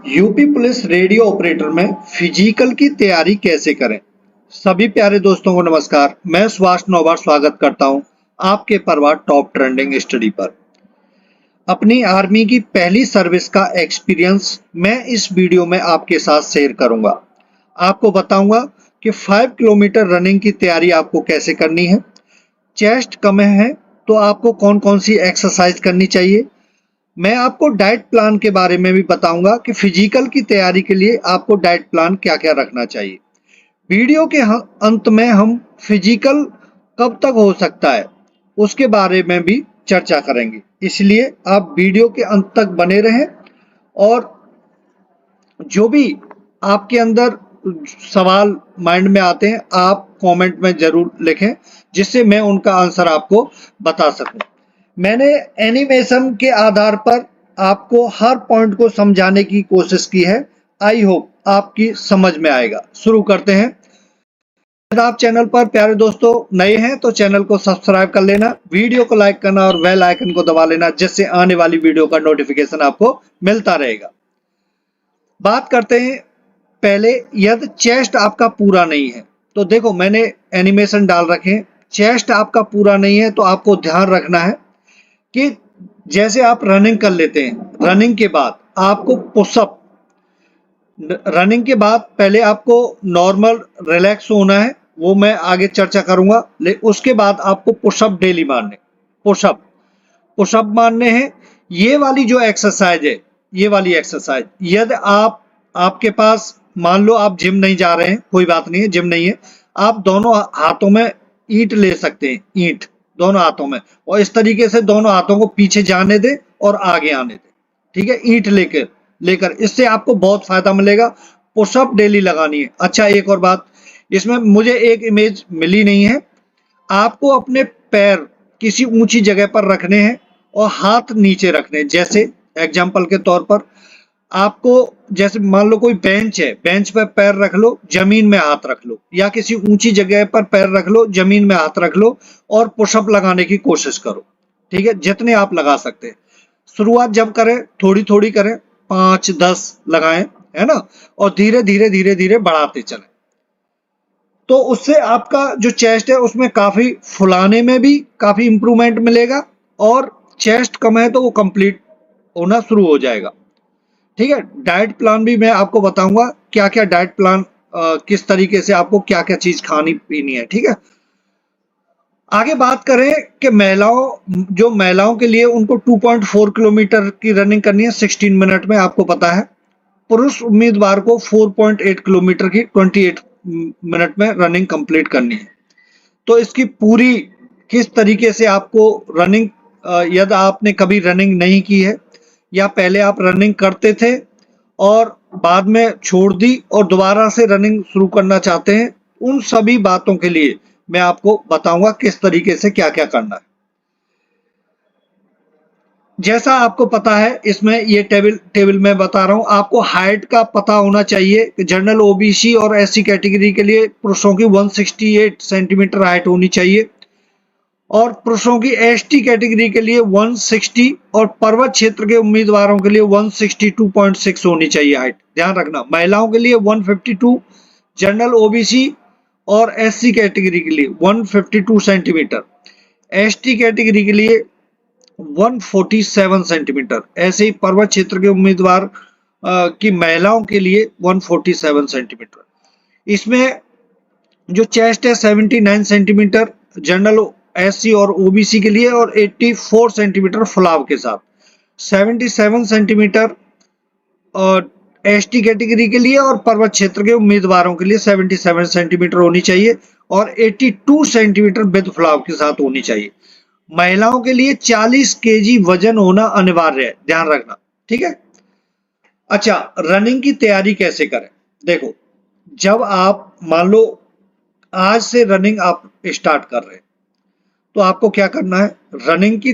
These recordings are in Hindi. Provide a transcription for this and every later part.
यूपी पुलिस रेडियो ऑपरेटर में फिजिकल की तैयारी कैसे करें। सभी प्यारे दोस्तों को नमस्कार। मैं सुभाष नौबार स्वागत करता हूं आपके परवार टॉप ट्रेंडिंग स्टडी पर। अपनी आर्मी की पहली सर्विस का एक्सपीरियंस मैं इस वीडियो में आपके साथ शेयर करूंगा। आपको बताऊंगा कि 5 किलोमीटर रनिंग की तैयारी आपको कैसे करनी है। चेस्ट कम है तो आपको कौन कौन सी एक्सरसाइज करनी चाहिए। मैं आपको डाइट प्लान के बारे में भी बताऊंगा कि फिजिकल की तैयारी के लिए आपको डाइट प्लान क्या क्या रखना चाहिए। वीडियो के अंत में हम फिजिकल कब तक हो सकता है उसके बारे में भी चर्चा करेंगे, इसलिए आप वीडियो के अंत तक बने रहें और जो भी आपके अंदर सवाल माइंड में आते हैं आप कमेंट में जरूर लिखें, जिससे मैं उनका आंसर आपको बता सकूं। मैंने एनिमेशन के आधार पर आपको हर पॉइंट को समझाने की कोशिश की है। आई होप आपकी समझ में आएगा। शुरू करते हैं। यदि आप चैनल पर प्यारे दोस्तों नए हैं तो चैनल को सब्सक्राइब कर लेना, वीडियो को लाइक करना और बेल आइकन को दबा लेना, जिससे आने वाली वीडियो का नोटिफिकेशन आपको मिलता रहेगा। बात करते हैं पहले, यदि चेस्ट आपका पूरा नहीं है तो देखो मैंने एनिमेशन डाल रखे हैं। चेस्ट आपका पूरा नहीं है तो आपको ध्यान रखना है कि जैसे आप रनिंग कर लेते हैं, रनिंग के बाद आपको पुशअप, रनिंग के बाद पहले आपको नॉर्मल रिलैक्स होना है, वो मैं आगे चर्चा करूंगा। उसके बाद आपको पुशअप डेली मारने, पुशअप पुशअप मारने हैं। ये वाली जो एक्सरसाइज है, ये वाली एक्सरसाइज यदि आपके पास मान लो आप जिम नहीं जा रहे हैं, कोई बात नहीं है, जिम नहीं है, आप दोनों हाथों में ईंट ले सकते हैं, ईंट दोनों हाथों में, और इस तरीके से दोनों हाथों को पीछे जाने दें और आगे आने दें। ठीक है, ईंट लेकर लेकर इससे आपको बहुत फायदा मिलेगा। पुशअप डेली लगानी है। अच्छा, एक और बात, इसमें मुझे एक इमेज मिली नहीं है। आपको अपने पैर किसी ऊंची जगह पर रखने हैं और हाथ नीचे रखने हैं। जैसे एग्जाम्पल के तौर पर आपको, जैसे मान लो कोई बेंच है, बेंच पर पैर रख लो, जमीन में हाथ रख लो, या किसी ऊंची जगह पर पैर रख लो, जमीन में हाथ रख लो और पुशअप लगाने की कोशिश करो। ठीक है, जितने आप लगा सकते हैं। शुरुआत जब करें थोड़ी थोड़ी करें, 5-10 लगाएं, है ना, और धीरे धीरे धीरे धीरे बढ़ाते चलें। तो उससे आपका जो चेस्ट है उसमें काफी फुलाने में भी काफी इंप्रूवमेंट मिलेगा, और चेस्ट कम है तो वो कंप्लीट होना शुरू हो जाएगा। ठीक है, डाइट प्लान भी मैं आपको बताऊंगा, क्या क्या डाइट प्लान, किस तरीके से आपको क्या क्या चीज खानी पीनी है। ठीक है, आगे बात करें कि महिलाओं के लिए उनको 2.4 किलोमीटर की रनिंग करनी है 16 मिनट में, आपको पता है। पुरुष उम्मीदवार को 4.8 किलोमीटर की 28 मिनट में रनिंग कंप्लीट करनी है। तो इसकी पूरी किस तरीके से आपको रनिंग, यदि आपने कभी रनिंग नहीं की है या पहले आप रनिंग करते थे और बाद में छोड़ दी और दोबारा से रनिंग शुरू करना चाहते हैं, उन सभी बातों के लिए मैं आपको बताऊंगा किस तरीके से क्या क्या करना है। जैसा आपको पता है, इसमें ये टेबल में बता रहा हूं, आपको हाइट का पता होना चाहिए। जनरल ओबीसी और एससी कैटेगरी के लिए पुरुषों की 168 सेंटीमीटर हाइट होनी चाहिए और पुरुषों की एसटी कैटेगरी के लिए 160 और पर्वत क्षेत्र के उम्मीदवारों के लिए 162.6 होनी चाहिए हाइट। ध्यान रखना, महिलाओं के लिए 152, जनरल ओबीसी और एससी कैटेगरी के लिए 152 सेंटीमीटर, एसटी कैटेगरी के लिए 147 सेंटीमीटर, ऐसे ही पर्वत क्षेत्र के उम्मीदवार की महिलाओं के लिए 147 सेंटीमीटर। इसमें जो चेस्ट है 79 सेंटीमीटर जनरल एससी और ओबीसी के लिए, और 84 सेंटीमीटर फुलाव के साथ, 77 सेंटीमीटर और एसटी कैटेगरी के लिए और पर्वत क्षेत्र के उम्मीदवारों के लिए 77 सेंटीमीटर होनी चाहिए, और 82 सेंटीमीटर विद फुलाव के साथ होनी चाहिए। महिलाओं के लिए 40 केजी वजन होना अनिवार्य है, ध्यान रखना। ठीक है, अच्छा, रनिंग की तैयारी कैसे करें। देखो, जब आप मान लो आज से रनिंग आप स्टार्ट कर रहे हैं तो आपको क्या करना है। रनिंग की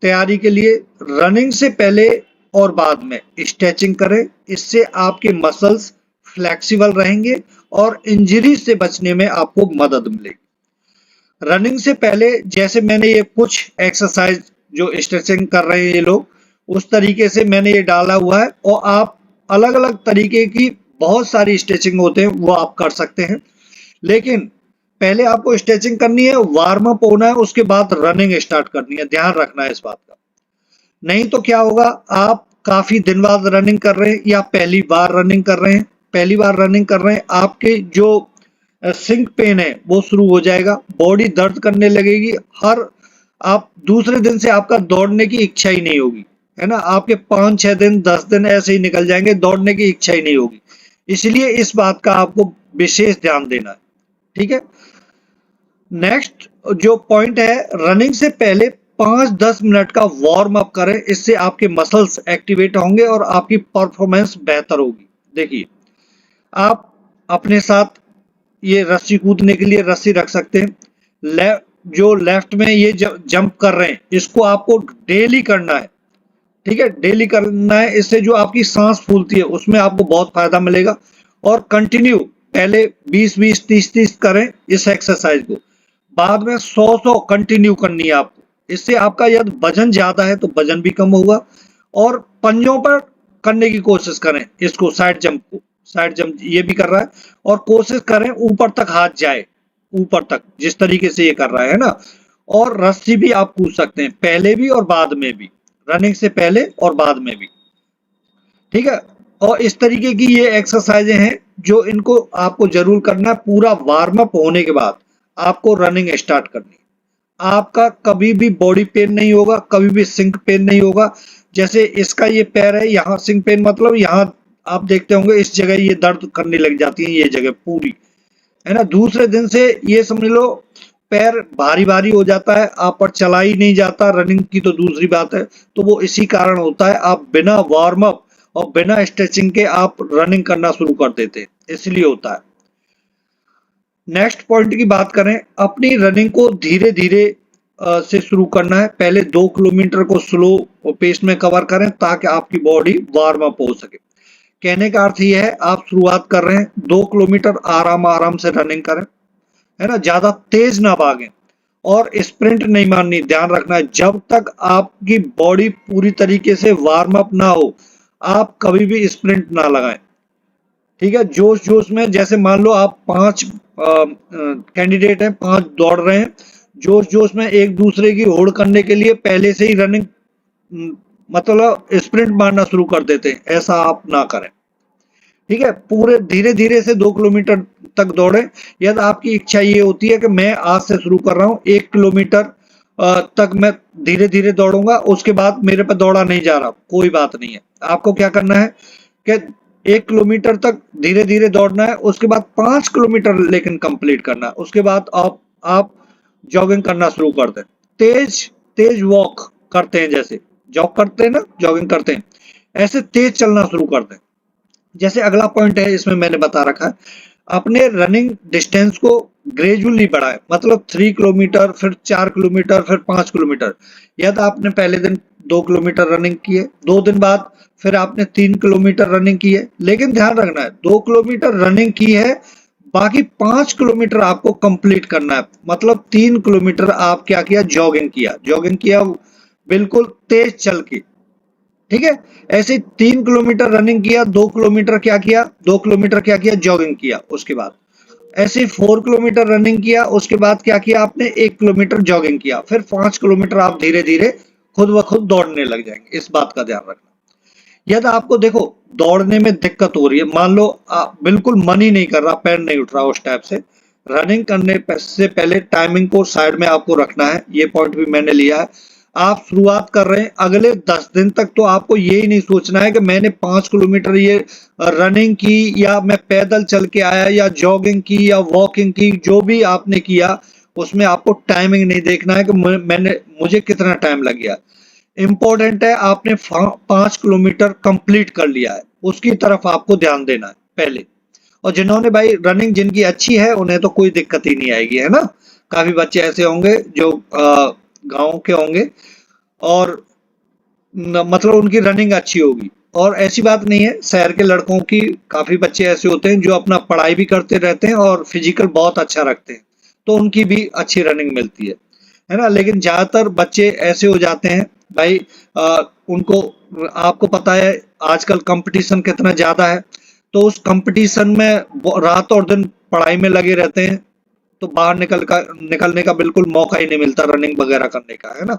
तैयारी के लिए रनिंग से पहले और बाद में स्ट्रेचिंग करें, इससे आपके मसल्स फ्लेक्सिबल रहेंगे और इंजरी से बचने में आपको मदद मिलेगी। रनिंग से पहले जैसे मैंने ये कुछ एक्सरसाइज जो स्ट्रेचिंग कर रहे हैं ये लोग, उस तरीके से मैंने ये डाला हुआ है, और आप अलग अलग तरीके की बहुत सारी स्ट्रेचिंग होते हैं, वो आप कर सकते हैं। लेकिन पहले आपको स्ट्रेचिंग करनी है, वार्म अप होना है, उसके बाद रनिंग स्टार्ट करनी है, ध्यान रखना है इस बात का। नहीं तो क्या होगा, आप काफी दिन बाद रनिंग कर रहे हैं या पहली बार रनिंग कर रहे हैं, पहली बार रनिंग कर रहे हैं, आपके जो सिंक पेन है वो शुरू हो जाएगा, बॉडी दर्द करने लगेगी, हर आप दूसरे दिन से आपका दौड़ने की इच्छा ही नहीं होगी, है ना। आपके 5-6 दिन 10 दिन ऐसे ही निकल जाएंगे, दौड़ने की इच्छा ही नहीं होगी। इसलिए इस बात का आपको विशेष ध्यान देना है, ठीक है। नेक्स्ट जो पॉइंट है, रनिंग से पहले 5-10 मिनट का वार्म अप करें, इससे आपके मसल्स एक्टिवेट होंगे और आपकी परफॉर्मेंस बेहतर होगी। देखिए, आप अपने साथ ये रस्सी कूदने के लिए रस्सी रख सकते हैं। जो लेफ्ट में ये जंप कर रहे हैं, इसको आपको डेली करना है, ठीक है, डेली करना है। इससे जो आपकी सांस फूलती है उसमें आपको बहुत फायदा मिलेगा। और कंटिन्यू पहले 20-20 30-30 करें इस एक्सरसाइज को, बाद में 100-100 कंटिन्यू करनी है आपको। इससे आपका यदि वजन ज्यादा है तो वजन भी कम होगा। और पंजों पर करने की कोशिश करें इसको, साइड जंप को, साइड जंप ये भी कर रहा है, और कोशिश करें ऊपर तक हाथ जाए, ऊपर तक, जिस तरीके से ये कर रहा है ना। और रस्सी भी आप कूद सकते हैं, पहले भी और बाद में भी, रनिंग से पहले और बाद में भी, ठीक है। और इस तरीके की ये एक्सरसाइजें हैं जो इनको आपको जरूर करना है। पूरा वार्म अप होने के बाद आपको रनिंग स्टार्ट करनी है। आपका कभी भी बॉडी पेन नहीं होगा, कभी भी सिंक पेन नहीं होगा। जैसे इसका ये पैर है, यहाँ सिंक पेन मतलब यहाँ आप देखते होंगे इस जगह ये दर्द करने लग जाती है, ये जगह पूरी, है ना। दूसरे दिन से ये समझ लो पैर भारी भारी हो जाता है, आप पर चला ही नहीं जाता, रनिंग की तो दूसरी बात है। तो वो इसी कारण होता है, आप बिना वार्म अप और बिना स्ट्रेचिंग के आप रनिंग करना शुरू कर देते हैं, इसलिए होता है। नेक्स्ट पॉइंट की बात करें, अपनी रनिंग को धीरे धीरे से शुरू करना है। पहले 2 किलोमीटर को स्लो पेस में कवर करें ताकि आपकी बॉडी वार्म अप हो सके। कहने का अर्थ यह है, आप शुरुआत कर रहे हैं 2 किलोमीटर, आराम आराम से रनिंग करें, है ना, ज्यादा तेज ना भागें और स्प्रिंट नहीं मारनी। ध्यान रखना है, जब तक आपकी बॉडी पूरी तरीके से वार्म अप ना हो, आप कभी भी स्प्रिंट ना लगाएं, ठीक है। जोश जोश में, जैसे मान लो आप 5 कैंडिडेट हैं, 5 दौड़ रहे हैं, जोश जोश में एक दूसरे की होड़ करने के लिए पहले से ही रनिंग मतलब स्प्रिंट मारना शुरू कर देते हैं, ऐसा आप ना करें, ठीक है। पूरे धीरे धीरे से 2 किलोमीटर तक दौड़े। यदि आपकी इच्छा ये होती है कि मैं आज से शुरू कर रहा हूँ 1 किलोमीटर तक मैं धीरे धीरे दौड़ूंगा, उसके बाद मेरे पे दौड़ा नहीं जा रहा, कोई बात नहीं है। आपको क्या करना है कि 1 किलोमीटर तक धीरे धीरे दौड़ना है, उसके बाद 5 किलोमीटर लेकिन कंप्लीट करना है। उसके बाद आप जॉगिंग करना शुरू कर दें, तेज तेज वॉक करते हैं, जैसे जॉग करते हैं ना, जॉगिंग करते हैं, ऐसे तेज चलना शुरू कर दें। जैसे अगला पॉइंट है, इसमें मैंने बता रखा है, अपने रनिंग डिस्टेंस को ग्रेजुअली बढ़ाएं, मतलब 3 किलोमीटर, फिर 4 किलोमीटर, फिर 5 किलोमीटर। यदि आपने पहले दिन 2 किलोमीटर रनिंग की है, 2 दिन बाद फिर आपने 3 किलोमीटर रनिंग की है, लेकिन ध्यान रखना है 2 किलोमीटर रनिंग की है, बाकी 5 किलोमीटर आपको कंप्लीट करना है। मतलब 3 किलोमीटर आप क्या किया, जॉगिंग किया, जॉगिंग किया बिल्कुल तेज चल के, ठीक है। ऐसे 3 किलोमीटर रनिंग किया, 2 किलोमीटर क्या किया, 2 किलोमीटर क्या किया, जॉगिंग किया। उसके बाद ऐसे 4 किलोमीटर रनिंग किया, उसके बाद क्या किया आपने, 1 किलोमीटर जॉगिंग किया, फिर 5 किलोमीटर आप धीरे धीरे खुद ब खुद दौड़ने लग जाएंगे। इस बात का ध्यान रखना। यदि आपको देखो दौड़ने में दिक्कत हो रही है, मान लो बिल्कुल मन ही नहीं कर रहा, पैर नहीं उठ रहा उस टाइप से, रनिंग करने से पहले टाइमिंग को साइड में आपको रखना है। ये पॉइंट भी मैंने लिया है। आप शुरुआत कर रहे हैं, अगले 10 दिन तक तो आपको ये ही नहीं सोचना है कि मैंने 5 किलोमीटर ये रनिंग की, या मैं पैदल चल के आया, या जॉगिंग की, या वॉकिंग की, जो भी आपने किया उसमें आपको टाइमिंग नहीं देखना है कि मुझे कितना टाइम लग गया। इम्पोर्टेंट है आपने 5 किलोमीटर कंप्लीट कर लिया है, उसकी तरफ आपको ध्यान देना है पहले। और जिन्होंने भाई रनिंग जिनकी अच्छी है उन्हें तो कोई दिक्कत ही नहीं आएगी, है ना। काफी बच्चे ऐसे होंगे जो गांव के होंगे और मतलब उनकी रनिंग अच्छी होगी। और ऐसी बात नहीं है, शहर के लड़कों की काफी बच्चे ऐसे होते हैं जो अपना पढ़ाई भी करते रहते हैं और फिजिकल बहुत अच्छा रखते हैं, तो उनकी भी अच्छी रनिंग मिलती है ना। लेकिन ज्यादातर बच्चे ऐसे हो जाते हैं भाई, उनको आपको पता है आजकल कंपटीशन कितना ज़्यादा है, तो उस कंपटीशन में रात और दिन पढ़ाई में लगे रहते हैं, तो बाहर निकलने का बिल्कुल मौका ही नहीं मिलता रनिंग वगैरह करने का, है ना?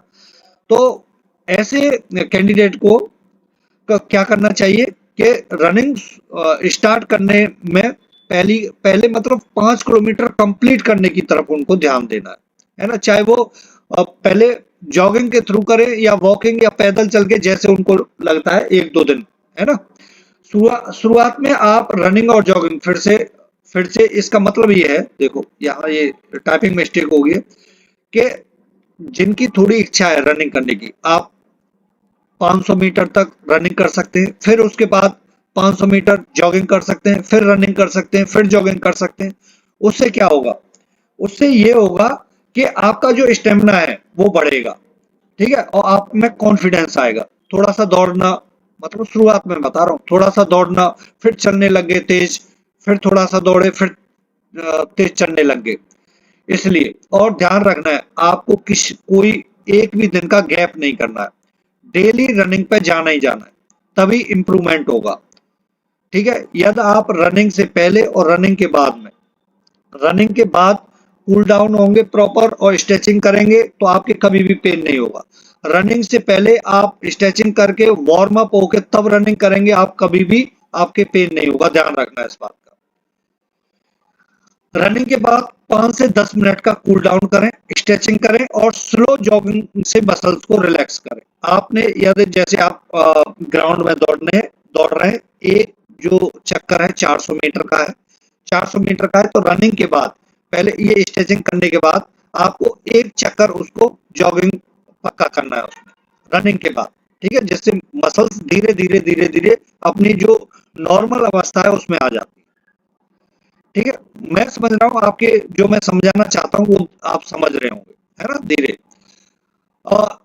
तो ऐसे कैंडिडेट को क्या करना चाहिए कि रनिंग स्टार्ट करने में पहले मतलब 5 किलोमीटर कंप्लीट करने की तरफ उनको ध्यान देना है ना? चाहे वो पहले जॉगिंग के थ्रू करें या वॉकिंग या पैदल चल के, जैसे उनको लगता है 1-2 दिन, है ना? शुरुआत में आप रनिंग और जॉगिंग फिर से इसका मतलब ये है, देखो यहाँ ये टाइपिंग मिस्टेक हो गई है कि जिनकी थोड़ी इच्छा है रनिंग करने की, आप 500 मीटर तक रनिंग कर सकते हैं, फिर उसके बाद 500 मीटर जॉगिंग कर सकते हैं, फिर रनिंग कर सकते हैं, फिर जॉगिंग कर सकते हैं। उससे क्या होगा? उससे ये होगा कि आपका जो स्टेमिना है वो बढ़ेगा, ठीक है? और आप में कॉन्फिडेंस आएगा। थोड़ा सा दौड़ना, मतलब शुरुआत में बता रहा हूँ, थोड़ा सा दौड़ना, फिर चलने लग गए तेज, फिर थोड़ा सा दौड़े, फिर तेज चलने लग गए। इसलिए और ध्यान रखना है आपको, कोई एक भी दिन का गैप नहीं करना है, डेली रनिंग पे जाना ही जाना है, तभी इंप्रूवमेंट होगा, ठीक है? यदि आप रनिंग से पहले और रनिंग के बाद कूल डाउन होंगे प्रॉपर और स्ट्रेचिंग करेंगे तो आपके कभी भी पेन नहीं होगा। रनिंग से पहले आप स्ट्रेचिंग करके वार्म अप होके तब रनिंग करेंगे, आप कभी भी आपके पेन नहीं होगा, ध्यान रखना है इस बात का। रनिंग के बाद 5 से 10 मिनट का कूल डाउन करें, स्ट्रेचिंग करें और स्लो जॉगिंग से मसल्स को रिलैक्स करें। आपने यदि जैसे आप ग्राउंड में दौड़ रहे हैं, एक जो चक्कर है 400 मीटर का है, 400 मीटर का है, तो रनिंग के बाद पहले ये स्ट्रेचिंग करने के बाद आपको एक चक्कर उसको जॉगिंग पक्का करना है उसमें, रनिंग के बाद, ठीक है? जिससे मसल्स धीरे धीरे धीरे धीरे अपनी जो नॉर्मल अवस्था है उसमें आ जाती है, ठीक है? मैं समझ रहा हूँ आपके, जो मैं समझाना चाहता हूँ वो आप समझ रहे होंगे, है ना? धीरे और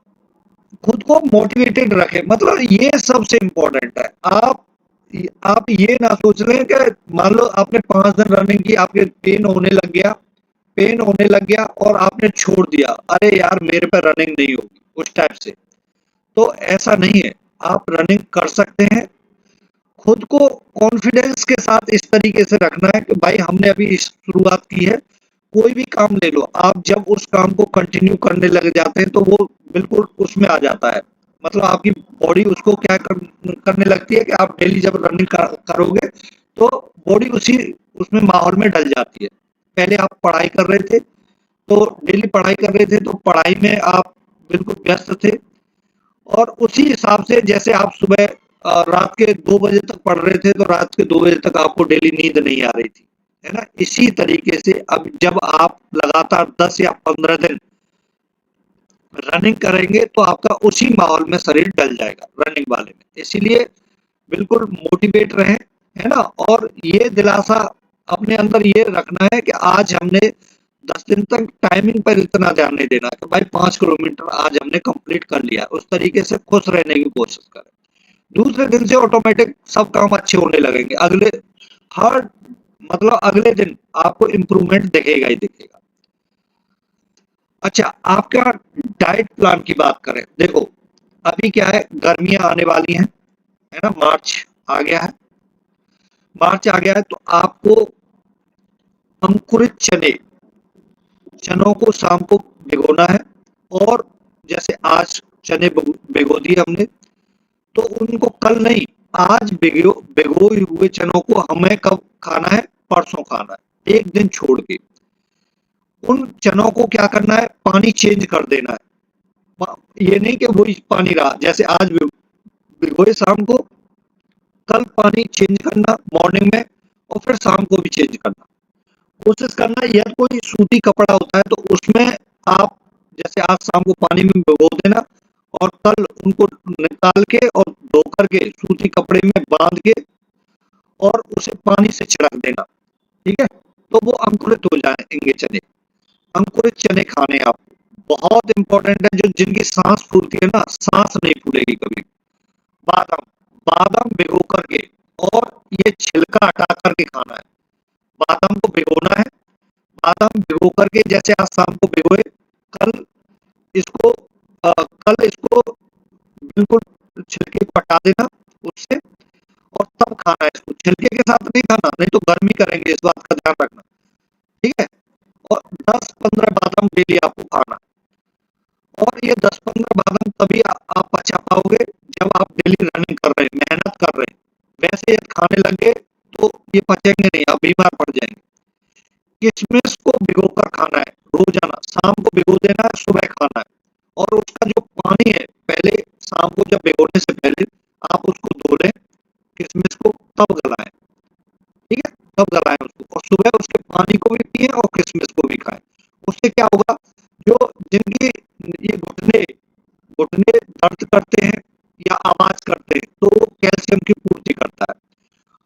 खुद को मोटिवेटेड रखें, मतलब ये सबसे इम्पोर्टेंट है। आप ये ना सोच रहे हैं कि मान लो आपने 5 दिन रनिंग की, आपके पेन होने लग गया और आपने छोड़ दिया, अरे यार मेरे पे रनिंग नहीं होगी, उस टाइप से। तो ऐसा नहीं है, आप रनिंग कर सकते हैं। खुद को कॉन्फिडेंस के साथ इस तरीके से रखना है कि भाई हमने अभी शुरुआत की है। कोई भी काम ले लो, आप जब उस काम को कंटिन्यू करने लग जाते हैं तो वो बिल्कुल उसमें आ जाता है, मतलब आपकी बॉडी उसको करने लगती है कि आप डेली जब रनिंग करोगे तो बॉडी उसी उसमें माहौल में डल जाती है। पहले आप पढ़ाई कर रहे थे, तो डेली पढ़ाई कर रहे थे, तो पढ़ाई में आप बिल्कुल व्यस्त थे, और उसी हिसाब से जैसे आप सुबह रात के 2 बजे तक पढ़ रहे थे, तो रात के 2 बजे तक आपको डेली नींद नहीं आ रही थी, है ना? इसी तरीके से अब जब आप लगातार 10 या 15 दिन रनिंग करेंगे तो आपका उसी माहौल में शरीर डल जाएगा, रनिंग वाले में। इसीलिए बिल्कुल मोटिवेट रहें, है ना? और ये दिलासा अपने अंदर ये रखना है कि आज हमने 10 दिन तक टाइमिंग पर इतना ध्यान नहीं देना कि भाई 5 किलोमीटर आज हमने कंप्लीट कर लिया, उस तरीके से खुश रहने की कोशिश करें। दूसरे दिन से ऑटोमेटिक सब काम अच्छे होने लगेंगे, हर मतलब अगले दिन आपको इम्प्रूवमेंट दिखेगा ही दिखेगा। अच्छा, आपका डाइट प्लान की बात करें, देखो अभी क्या है, गर्मियां आने वाली हैं, है ना? मार्च आ गया है, तो आपको अंकुरित चनों को शाम को भिगोना है, और जैसे आज चने भिगो दिए हमने, तो उनको कल नहीं, आज भिगोए हुए चनों को हमें कब खाना है? परसों खाना है, एक दिन छोड़ के। उन चनों को क्या करना है? पानी चेंज कर देना है। ये नहीं कि वही पानी रहा, जैसे आज भिगोए शाम को, कल पानी चेंज करना मॉर्निंग में, और फिर शाम को भी चेंज करना। कोशिश करना, या कोई सूती कपड़ा होता है तो उसमें आप जैसे आज शाम को पानी में भिगो देना, और कल उनको निकाल के और धो करके सूती कपड़े में बांध के और उसे पानी से छिड़क देना, ठीक है? तो वो अंकुरित हो जाएंगे चने। अंकुरित चने खाने आप, बहुत इंपॉर्टेंट है, जो जिनकी सांस फूलती है ना, सांस नहीं फूलेगी कभी। बादाम, बादाम भिगो करके और ये छिलका हटा करके खाना है। बादाम को भिगोना है, बादाम भिगो करके जैसे आज शाम को भिगोए, कल इसको कल इसको बिल्कुल छिलके को हटा देना उससे, और तब खाना है इसको, छिलके के साथ नहीं खाना, नहीं तो गर्मी करेंगे, इस बात का ध्यान रखना, ठीक है। और 10-15 बादाम डेली आपको खाना, और ये 10-15 बादाम तभी आप पचा पाओगे जब आप डेली रनिंग कर रहे हैं, मेहनत कर रहे हैं। वैसे यदि खाने लगे तो ये पचेंगे नहीं, आप बीमार पड़ जाएंगे। किशमिश को भिगोकर खाना है रोजाना, शाम को भिगो देना है, सुबह खाना है, और उसका जो पानी है पहले शाम को जब भिगोने से पहले आप उसको धो लें, किशमिश को, तब गलाएं, ठीक है, तब गलाएं उसको, और सुबह उसके पानी को भी पिए और किशमिश को भी खाएं। उससे क्या होगा, जो जिनकी ये घुटने घुटने दर्द करते हैं या आवाज करते हैं, तो वो कैल्शियम की पूर्ति करता है।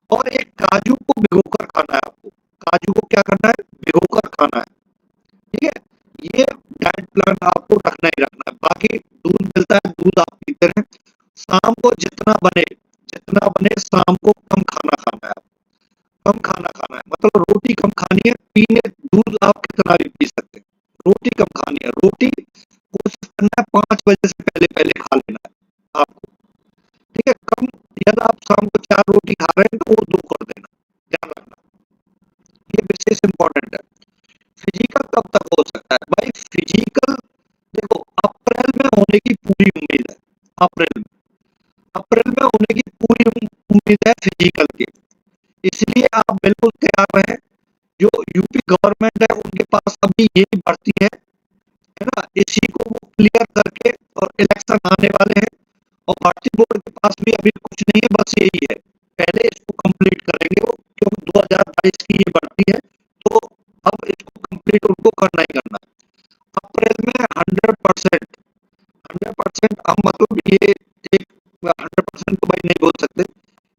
और एक काजू को भिगोकर खाना है आपको, काजू को क्या करना है, भिगोकर खाना है, ठीक है। ये डाइट प्लान आपको रखना ही रखना है। बाकी दूध मिलता है, दूध आप पीते रहें। शाम को जितना बने शाम को कम खाना खाना है, आप कम खाना खाना है, मतलब रोटी कम खानी है, पीने दूध आप कितना भी पी सकते हैं, रोटी कम खानी है। रोटी कोशिश करना है 5 बजे से पहले पहले खा लेना है आपको, ठीक है। कम, यदि आप शाम को 4 रोटी खा रहे हैं तो वो 2 कर देना, ध्यान रखना, ये विशेष इंपॉर्टेंट है। फिजिकल कब तक हो सकता है भाई, फिजिकल देखो अप्रैल में होने की पूरी उम्मीद है, अप्रैल में होने की पूरी उम्मीद है फिजिकल की, इसलिए आप बिल्कुल तैयार रहें। जो यूपी गवर्नमेंट है उनके पास अभी यही भर्ती है ना, इसी को वो क्लियर करके, और इलेक्शन आने वाले हैं, और भर्ती बोर्ड के पास भी अभी कुछ नहीं है, बस यही है, पहले इसको कंप्लीट करेंगे वो, क्योंकि 2022 की ये भर्ती है, तो अब इसको कंप्लीट उनको करना ही करना है। अप्रैल में 100%, हम मतलब ये एक 100% तो भाई नहीं बोल सकते,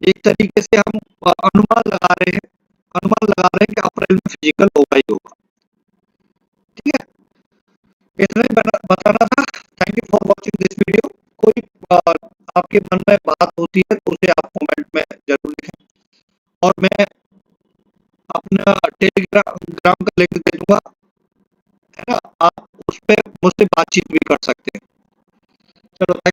एक तरीके से हम अनुमान लगा रहे हैं कि अप्रैल में फिजिकल होगा ही होगा, ठीक है। इतना ही बताना था। Thank you for watching this video. कोई आपके मन में बात होती है तो उसे आप कमेंट में जरूर लिखें, और मैं अपना टेलीग्राम का लिंक दे दूंगा, है ना, आप उस पर मुझसे बातचीत भी कर सकते हैं। चलो।